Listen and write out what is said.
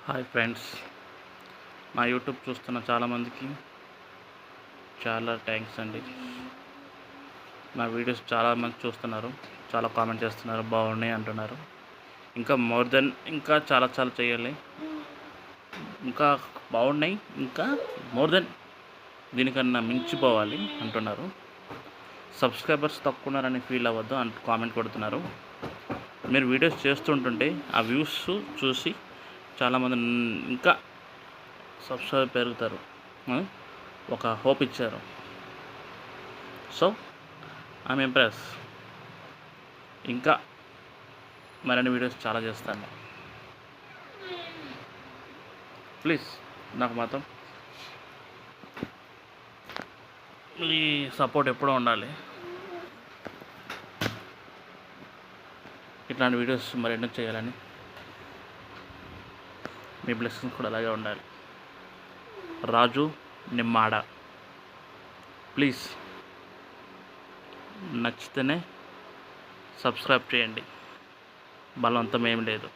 Hi friends, మా YouTube చూస్తున్న చాలామందికి చాలా థ్యాంక్స్ అండి. నా వీడియోస్ చాలామంది చూస్తున్నారు, చాలా కామెంట్ చేస్తున్నారు, బాగున్నాయి అంటున్నారు. ఇంకా మోర్ దెన్ ఇంకా చాలా చాలా చేయాలి, ఇంకా బాగున్నాయి, ఇంకా మోర్ దెన్ దీనికన్నా మించిపోవాలి అంటున్నారు. సబ్స్క్రైబర్స్ తక్కువ ఉన్నారని ఫీల్ అవ్వద్దు అంటూ కామెంట్ కొడుతున్నారు. మీరు వీడియోస్ చేస్తుంటుంటే ఆ వ్యూస్ చూసి చాలామంది ఇంకా సబ్స్క్రైబర్ పెరుగుతారు అని ఒక హోప్ ఇచ్చారు. So I'm impress. ఇంకా మరిన్ని వీడియోస్ చాలా చేస్తాను. ప్లీజ్ నాకు మాత్రం మీ సపోర్ట్ ఎప్పుడూ ఉండాలి. ఇట్లాంటి వీడియోస్ మరెన్నో చేయాలని మీ బ్లెస్సింగ్స్ కూడా అలాగే ఉండాలి. రాజు నిమ్మాడ, ప్లీజ్ నచ్చితేనే సబ్స్క్రైబ్ చేయండి, బలవంతం ఏం లేదు.